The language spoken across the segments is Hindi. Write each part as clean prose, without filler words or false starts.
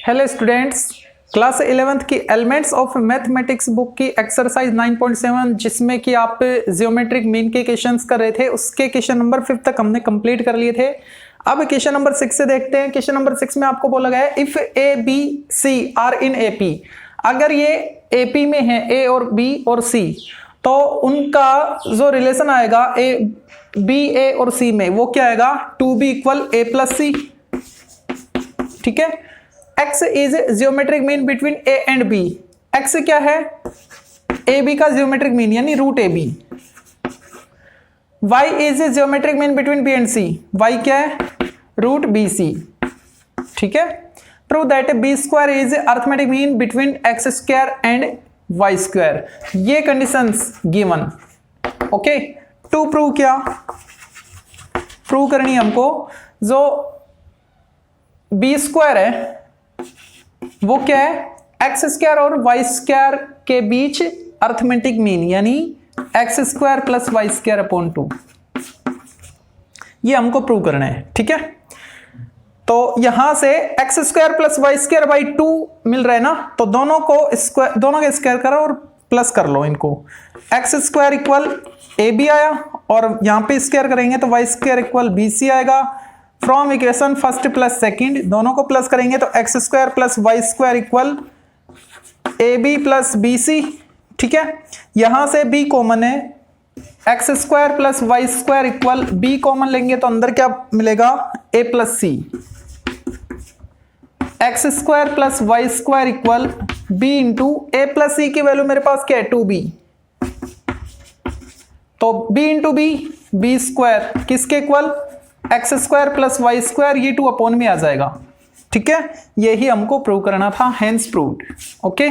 हेलो स्टूडेंट्स, क्लास 11th की एलिमेंट्स ऑफ मैथमेटिक्स बुक की एक्सरसाइज 9.7 जिसमें कि आप जियोमेट्रिक मीन के क्वेश्चंस कर रहे थे, उसके क्वेश्चन नंबर 5 तक हमने कंप्लीट कर लिए थे। अब क्वेश्चन नंबर 6 से देखते हैं। क्वेश्चन नंबर 6 में आपको बोला गया है if A B C are in AP, अगर ये एपी में है ए और बी और सी, तो उनका जो रिलेशन आएगा ए बी ए और सी में वो क्या आएगा, 2b इक्वल ए प्लस सी। ठीक है, x is geometric mean between a and b। x क्या है, ए बी का जियोमेट्रिक मीन यानी root A B. y is geometric mean between b and c। y क्या है, रूट बी सी। ठीक है, prove that b square is arithmetic mean between x square and y square. ये conditions given. Okay, to prove क्या प्रूव करनी है हमको, जो b स्क्वायर है वो क्या है, एक्स स्क्वायर और वाई स्क्वायर के बीच अरिथमेटिक मीन यानी X square plus Y square upon 2, ये हमको प्रूव करना है। ठीक है, तो यहां से X square plus Y square by 2 मिल रहा है ना, तो दोनों के स्क्वायर करो और प्लस कर लो इनको। X square equal A B आया और यहां पे स्क्वायर करेंगे तो Y square equal B C आएगा। From equation first plus second, दोनों को प्लस करेंगे तो X square plus Y square equal A B plus B C. ठीक है, यहां से बी कॉमन है, X square plus Y square equal B common लेंगे तो अंदर क्या मिलेगा, A plus C. X square plus Y square equal B into A plus C की वैल्यू मेरे पास क्या है, 2b, तो b इंटू बी स्क्वायर किसके equal, X square plus Y square, ये 2 अपॉन में आ जाएगा। ठीक है, यही हमको प्रूव करना था, hence proved. Okay,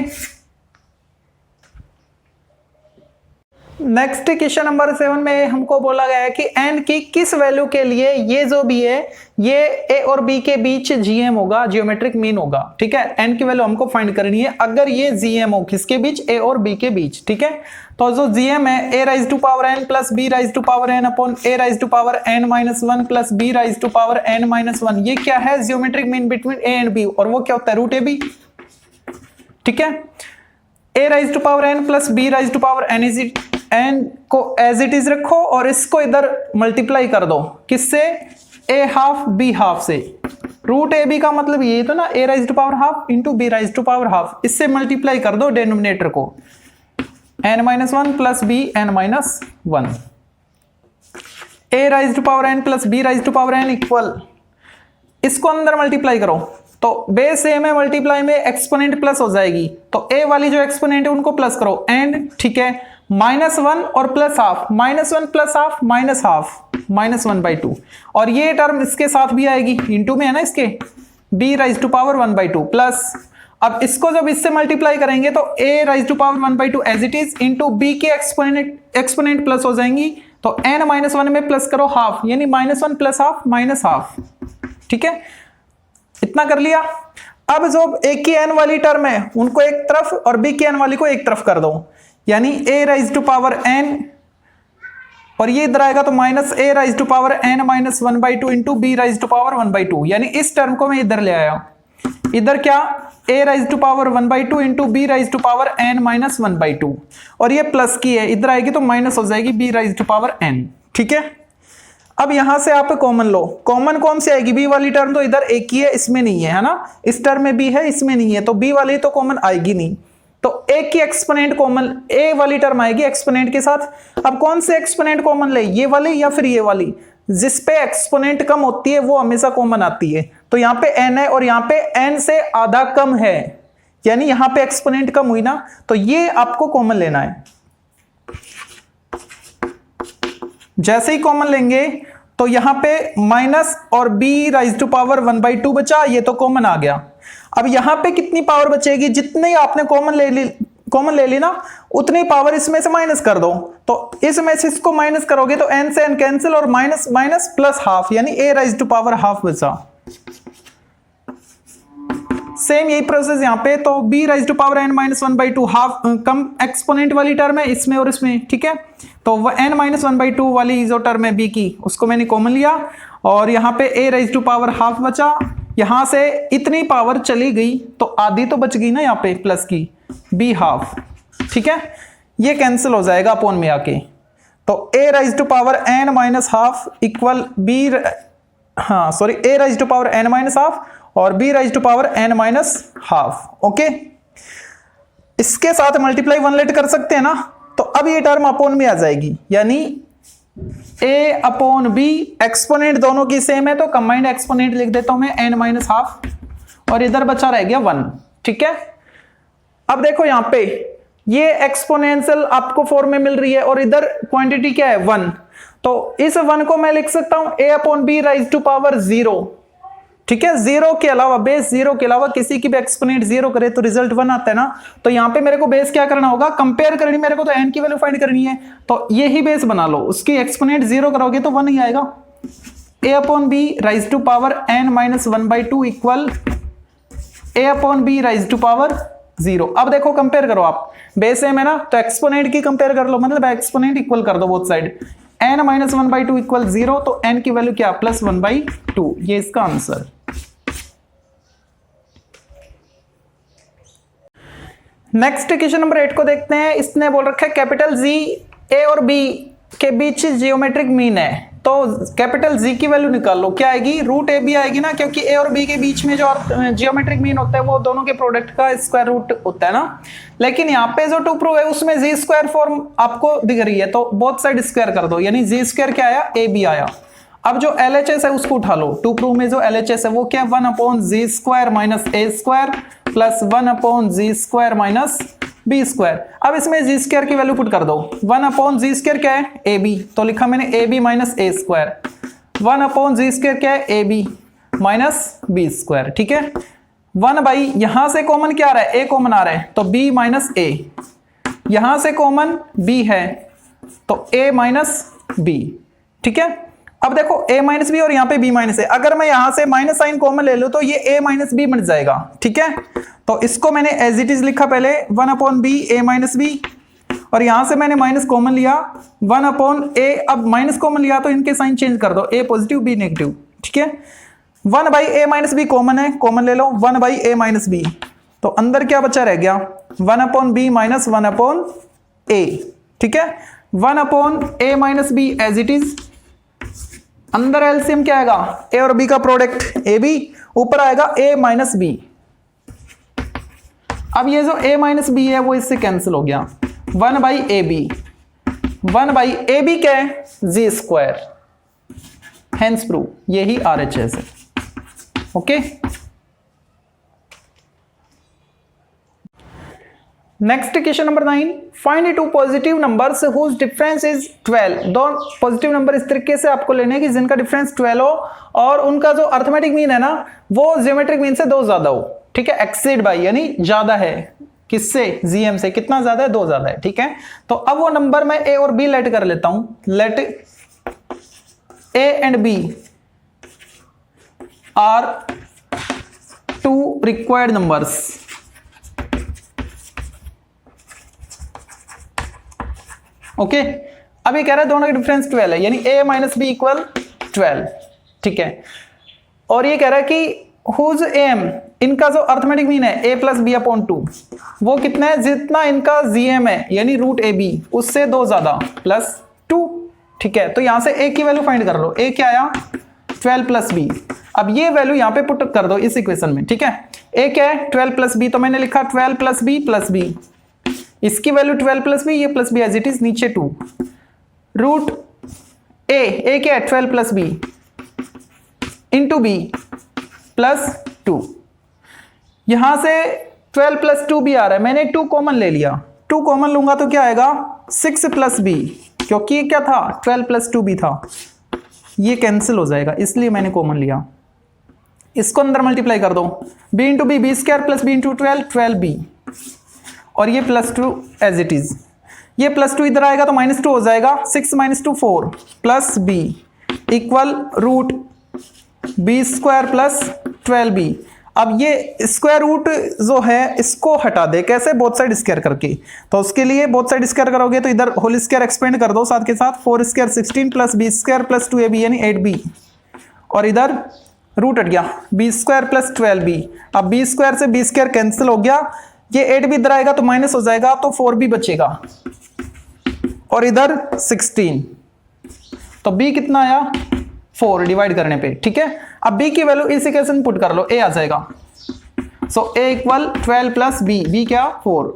next question number 7 में हमको बोला गया है कि n की किस वैल्यू के लिए ये जो भी है ये a और b के बीच gm होगा, जियोमेट्रिक मीन होगा। ठीक है, n की वैल्यू हमको फाइंड करनी है अगर ये gm हो, किसके बीच, a और b के बीच। ठीक है, तो जो gm है a raise to power n plus b raise to power n upon a raise to power n minus 1 plus b raise to power n minus 1, ये क्या है, geometric mean between a and b, और वो क्या होता है, रूट ए बी। ठीक है, a raise to power n plus b raise to power n is n को एज इट इज रखो और इसको इधर मल्टीप्लाई कर दो, किससे, a हाफ b हाफ से। रूट ए बी का मतलब ये तो ना, a raise to power half into b raise to power half, इससे मल्टीप्लाई कर दो डिनोमिनेटर को, n minus 1 plus b n minus 1। a raise to power n plus b raise to power n equal, इसको अंदर मल्टीप्लाई करो तो बेस ए में मल्टीप्लाई में एक्सपोनेंट प्लस हो जाएगी, तो a वाली जो एक्सपोनेंट है उनको प्लस करो एंड, ठीक है, -1 और plus half, -1 plus half minus half, -1/2, और ये टर्म इसके साथ भी आएगी, इंटू में है ना इसके, b raise to power 1/2 plus, अब इसको जब इससे मल्टीप्लाई करेंगे तो a raise to power 1/2 as it is into b के एक्सपोनेंट प्लस हो जाएंगी, तो n-1 में प्लस करो हाफ, यानी -1 प्लस हाफ माइनस हाफ। ठीक है, इतना कर लिया। अब जो a की n वाली टर्म है उनको एक तरफ और b की n वाली को एक तरफ कर दो, यानी a raise to power n, और ये इधर आएगा तो minus a raise to power n minus 1/2 into b raise to power 1/2, यानी इस टर्म को मैं इधर ले आया, इधर क्या, a raise to power 1/2 into b raise to power n minus 1/2, और ये प्लस की है, इधर आएगी तो माइनस हो जाएगी b raise to power n। ठीक है, अब यहां से आप कॉमन लो, कॉमन कौन सी आएगी, b वाली टर्म तो इधर एक ही है, इसमें नहीं है ना, इस टर्म में b है, इसमें नहीं है, तो b वाली तो कॉमन आएगी नहीं, तो a की एक्सपोनेंट कॉमन, a वाली टर्म आएगी एक्सपोनेंट के साथ। अब कौन से एक्सपोनेंट कॉमन ले, ये वाली या फिर ये वाली, जिस पे एक्सपोनेंट कम होती है वो हमेशा कॉमन आती है, तो यहाँ पे n है और यहाँ पे n से आधा कम है, यानी यहाँ पे एक्सपोनेंट कम हुई ना, तो ये आपको कॉमन लेना है। जैसे ही कॉमन लेंगे तो यहाँ पे माइनस और b राइज टू पावर 1/2 बचा, ये तो कॉमन आ गया। अब यहाँ पे कितनी पावर बचेगी, जितनी आपने कॉमन ले ली ना उतनी पावर इसमें से माइनस कर दो, तो इसमें से इसको माइनस करोगे तो n से n कैंसिल और माइनस माइनस प्लस हाफ, यानी a raise to power half बचा। सेम यही प्रोसेस यहाँ पे, तो b raise to power n minus 1/2 half कम एक्सपोनेंट वाली टर्म है इसमें और इसमें। ठीक है, तो वह n माइनस 1/2 वाली जो टर्म है b की उसको मैंने कॉमन लिया, और यहाँ पे a raise to power half बचा, यहां से इतनी पावर चली गई तो आधी तो बच गई ना यहाँ पे प्लस की, बी हाफ, ठीक है, ये कैंसिल हो जाएगा अपॉन में आके। तो A raise to power N minus half equal B, हाँ sorry, A raise to power N minus half और B raise to power N minus half. Okay, इसके साथ मल्टीप्लाई 1 लेट कर सकते हैं ना, तो अब ये टर्म अपॉन में आ जाएगी, यानी ए अपॉन बी, एक्सपोनेंट दोनों की सेम है तो कंबाइंड एक्सपोनेंट लिख देता हूं मैं एन माइनस हाफ और इधर बचा रह गया 1, ठीक है। अब देखो यहां पे ये एक्सपोनेंशियल आपको फॉर्म में मिल रही है और इधर क्वांटिटी क्या है 1, तो इस 1 को मैं लिख सकता हूं A upon B raise to power 0, ठीक है। 0 के अलावा, बेस 0 के अलावा किसी की भी एक्सपोनेंट 0 करे तो रिजल्ट 1 आता है ना, तो यहां पे मेरे को बेस क्या करना होगा, कंपेयर करनी मेरे को, तो n की वैल्यू फाइंड करनी है, तो ये ही बेस बना लो, उसकी एक्सपोनेंट 0 करोगे तो 1 ही आएगा। a upon B raise to power n minus 1/2 equal a upon B raise to power 0। अब देखो कंपेयर करो आप, बेस सेम है ना, तो एक्सपोनेंट की कंपेयर कर लो, मतलब एक्सपोनेंट इक्वल कर दो both side, n minus 1/2 equal 0, तो n की वैल्यू क्या, प्लस 1/2, ये इसका आंसर। नेक्स्ट क्वेश्चन नंबर 8 को देखते हैं। इसने बोल रखा है कैपिटल जी ए और बी के बीच जियोमेट्रिक मीन है, तो कैपिटल जी की वैल्यू निकाल लो, क्या आएगी, रूट ए बी आएगी ना, क्योंकि ए और बी के बीच में जो जियोमेट्रिक मीन होता है वो दोनों के प्रोडक्ट का स्क्वायर रूट होता है ना। लेकिन यहाँ पे जो टू प्रूव है उसमें जी स्क्वायर फॉर्म आपको दिख रही है, तो बोथ साइड स्क्वायर कर दो, यानी जी स्क्वायर क्या आया, ए बी आया। अब जो LHS है उसको उठा लो, टू प्रूव में जो LHS है वो क्या, 1 upon G square minus A square plus 1 upon G square minus B square. अब इसमें जी स्क्वायर की वैल्यू पुट कर दो, 1 अपॉन जी स्क्वायर क्या है, ए बी, तो लिखा मैंने A B minus A square, 1 upon G square क्या है, A B minus B square, ठीक है। 1 बाई, यहां से कॉमन क्या आ रहा है, ए कॉमन आ रहा है, तो बी माइनस ए, यहां से कॉमन बी है तो ए माइनस बी, ठीक है। अब देखो a माइनस बी और यहाँ पे b माइनस ए, अगर मैं यहां से माइनस साइन कॉमन ले लूं तो ये a माइनस बी बन जाएगा, ठीक है। तो इसको मैंने एज इट इज लिखा पहले 1 अपॉन बी ए माइनस बी, और यहां से मैंने माइनस कॉमन लिया 1 अपॉन ए, अब माइनस कॉमन लिया तो इनके साइन चेंज कर दो, a पॉजिटिव b नेगेटिव, ठीक है। 1 by A minus B common है, कॉमन ले लो, 1 बाई ए माइनस बी, तो अंदर क्या बचा रह गया, 1 upon B minus 1 upon A, ठीक है। 1 upon A minus B as it is, अंदर एलसीएम क्या आएगा, ए और बी का प्रोडक्ट ए बी, ऊपर आएगा ए माइनस बी। अब ये जो ए माइनस बी है वो इससे कैंसिल हो गया, 1 by A B, 1 by A B क्या है, जी स्क्वायर, हेंस प्रूव, यही RHS है। Okay, next question number 9, find two positive numbers whose difference is 12। दो पॉजिटिव नंबर इस तरीके से आपको लेने हैं कि जिनका डिफरेंस 12 हो और उनका जो अर्थमेटिक मीन है ना वो जियोमेट्रिक मीन से 2 ज्यादा हो, ठीक है, एक्सीड बाई यानी ज्यादा है, किससे, जीएम से, कितना ज्यादा है, 2 ज्यादा है, ठीक है। तो अब वो नंबर मैं ए और बी लेट कर लेता हूं, let A and B are 2 required numbers, okay. अब ये कह रहा है दोनों का डिफरेंस 12 है, यानी a माइनस बी इक्वल 12, ठीक है। और ये कह रहा है कि हुज एम, इनका जो अर्थमेटिक मीन है a प्लस बी अपॉन 2, वो कितना है, जितना इनका जीएम है यानी रूट ए बी उससे 2 ज्यादा प्लस 2, ठीक है। तो यहां से a की वैल्यू फाइंड कर लो, a क्या आया, 12 प्लस बी। अब ये वैल्यू यहां पे पुट कर दो इस इक्वेशन में, ठीक है। a क्या है, 12 प्लस बी, तो मैंने लिखा 12 प्लस बी, इसकी वैल्यू 12 प्लस बी, ये plus B as it is, नीचे 2 रूट ए क्या है, 12 plus B into B plus 2, यहां से 12 प्लस 2 भी आ रहा है, मैंने 2 कॉमन ले लिया, 2 कॉमन लूंगा तो क्या आएगा, 6 प्लस बी, क्योंकि ये क्या था, 12 प्लस 2 भी था, ये कैंसिल हो जाएगा इसलिए मैंने कॉमन लिया। इसको अंदर मल्टीप्लाई कर दो, B into B, B square plus B into 12 B, और ये प्लस 2 एज इट इज, ये प्लस 2 इधर आएगा तो माइनस 2 हो जाएगा, 6 minus 2 4 plus B equal root B square plus 12 B. अब ये स्क्वायर रूट जो है इसको हटा दे, कैसे, बोथ साइड स्क्वायर करके, तो उसके लिए बोथ साइड स्क्वायर करोगे तो इधर होल स्क्वायर एक्सपेंड कर दो साथ के साथ, 4 square 16 plus B square plus 2ab यानी 8b, और इधर रूट हट गया, बी स्क्वायर प्लस 12b। अब बी स्क्वायर से बी स्क्वायर कैंसिल हो गया, ये 8 भी इधर आएगा तो माइनस हो जाएगा, तो 4b बचेगा और इधर 16। तो b कितना आया 4 डिवाइड करने पे, ठीक है। अब b की वैल्यू इस इक्वेशन पुट कर लो, a आ जाएगा। सो a equal 12 plus b, b क्या 4,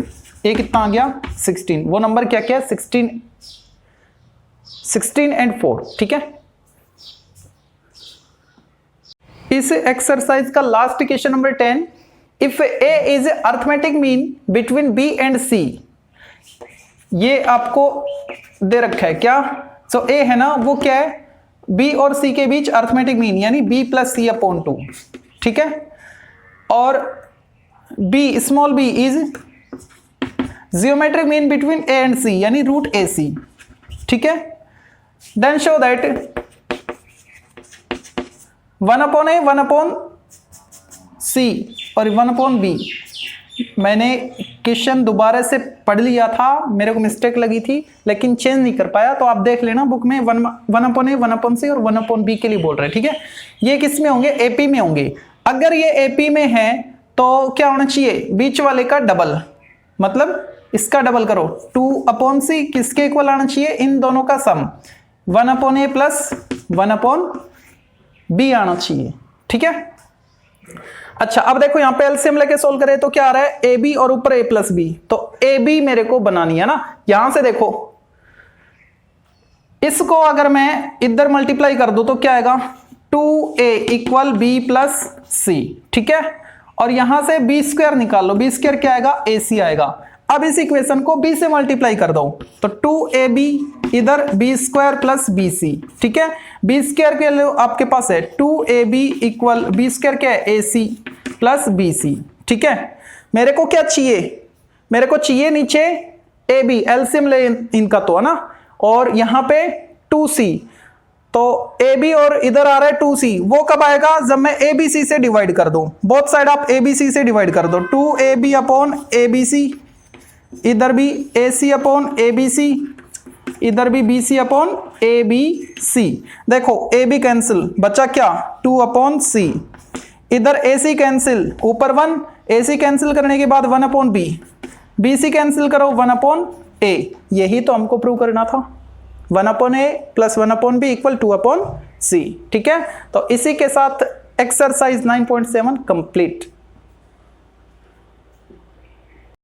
a कितना आ गया 16। वो नंबर क्या क्या है 16 एंड 4, ठीक है। इस एक्सरसाइज का last equation number 10, if a is arithmetic mean between b and c, ये आपको दे रखा है क्या। सो a है ना, वो क्या है b और c के बीच अरिथमेटिक मीन यानी b प्लस c अपॉन 2, ठीक है। और b small b is geometric mean between a and c यानी रूट ac, ठीक है। Then show that 1 upon a 1 upon c और 1 अपॉन b। मैंने क्वेश्चन दोबारा से पढ़ लिया था, मेरे को मिस्टेक लगी थी लेकिन चेंज नहीं कर पाया, तो आप देख लेना बुक में 1 अपॉन ए 1 अपॉन सी और 1 अपॉन बी के लिए बोल रहे हैं, ठीक है। ये किस में होंगे एपी में होंगे। अगर ये एपी में है तो क्या होना चाहिए बीच वाले का डबल, मतलब इसका डबल करो 2 अपॉन सी किसके इक्वल आना चाहिए, इन दोनों का सम 1 upon A plus 1 upon B आना चाहिए, ठीक है। अच्छा अब देखो यहां पे एलसीएम लेके सोल्व करें तो क्या आ रहा है ए बी और ऊपर ए प्लस बी, तो ए बी मेरे को बनानी है ना। यहां से देखो इसको अगर मैं इधर मल्टीप्लाई कर दूं तो क्या आएगा 2a इक्वल बी प्लस सी, ठीक है। और यहां से बी स्क्वायर निकाल लो, बी स्क्वायर क्या आएगा ए सी आएगा। अब इस इक्वेशन को b से मल्टीप्लाई कर दो तो 2ab इधर b square plus B C, ठीक है। बी स्क्वायर के लिए आपके पास है 2ab इक्वल बी स्क्वायर क्या है ए सी प्लस बी सी, ठीक है। मेरे को क्या चाहिए, मेरे को चाहिए नीचे ए बी, एलसीएम ले इनका तो है ना, और यहां पे 2c, तो ए बी और इधर आ रहा है 2c, वो कब आएगा जब मैं ए बी सी से डिवाइड कर दूं, बोथ साइड आप ए बी सी से डिवाइड कर दो, 2ab upon A B C, इधर भी ए सी अपॉन ए बी सी, इधर भी B C upon A B C. देखो ए बी कैंसिल बचा क्या 2 अपॉन सी, इधर ए सी कैंसिल ऊपर 1, ए सी कैंसिल करने के बाद 1 upon B, B C cancel करो 1 अपॉन ए, यही तो हमको प्रूव करना था 1 upon A plus 1 upon B equal 2 upon C, ठीक है। तो इसी के साथ एक्सरसाइज 9.7 कंप्लीट।